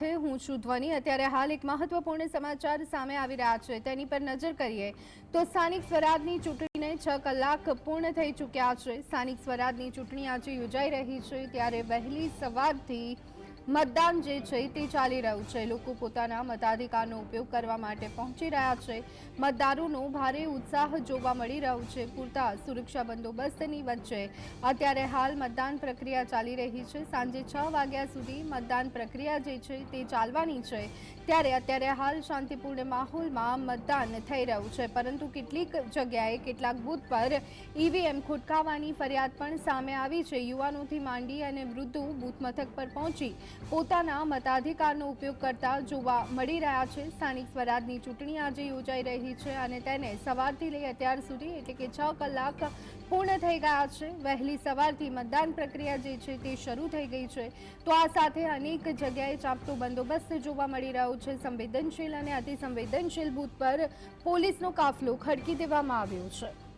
હું છું ધ્વની। અત્યારે હાલ એક મહત્વપૂર્ણ સમાચાર સામે આવી રહ્યા છે, તેની પર નજર કરીએ તો સ્થાનિક સ્વરાજની ચૂંટણીને 6 કલાક પૂર્ણ થઈ ચૂક્યા છે। સ્થાનિક સ્વરાજની ચૂંટણી આજે યોજાઈ રહી છે, ત્યારે વહેલી સવારથી મતદાન જે છે તે ચાલી રહ્યું છે। લોકો પોતાના મતાધિકારનો ઉપયોગ કરવા માટે પહોંચી રહ્યા છે। મતદારોનો ભારે ઉત્સાહ જોવા મળી રહ્યો છે। પૂરતા સુરક્ષા બંદોબસ્તની વચ્ચે અત્યારે હાલ મતદાન પ્રક્રિયા ચાલી રહી છે। સાંજે 6 વાગ્યા સુધી મતદાન પ્રક્રિયા જે છે તે ચાલવાની છે, ત્યારે અત્યારે હાલ શાંતિપૂર્ણ માહોલમાં મતદાન થઈ રહ્યું છે, પરંતુ કેટલીક જગ્યાએ કેટલાક બૂથ પર ઈવીએમ ખોટકાવાની ફરિયાદ પણ સામે આવી છે। યુવાનોથી માંડી અને વૃદ્ધો બૂથ મથક પર પહોંચી પોતાના મતાધિકારનો ઉપયોગ કરતા જોવા મળી રહ્યા છે। સ્થાનિક સ્વરાજની ચૂંટણી આજે યોજાઈ રહી છે અને તેને સવારથી લઈ અત્યાર સુધી એટલે કે 6 કલાક પૂર્ણ થઈ ગયા છે। વહેલી સવારથી મતદાન પ્રક્રિયા જે છે તે શરૂ થઈ ગઈ છે, તો આ સાથે અનેક જગ્યાએ ચાંપતો બંદોબસ્ત જોવા મળી રહ્યો છે। સંવેદનશીલ અને અતિ સંવેદનશીલ બૂથ પર પોલીસનો કાફલો ખડકી દેવામાં આવ્યો છે।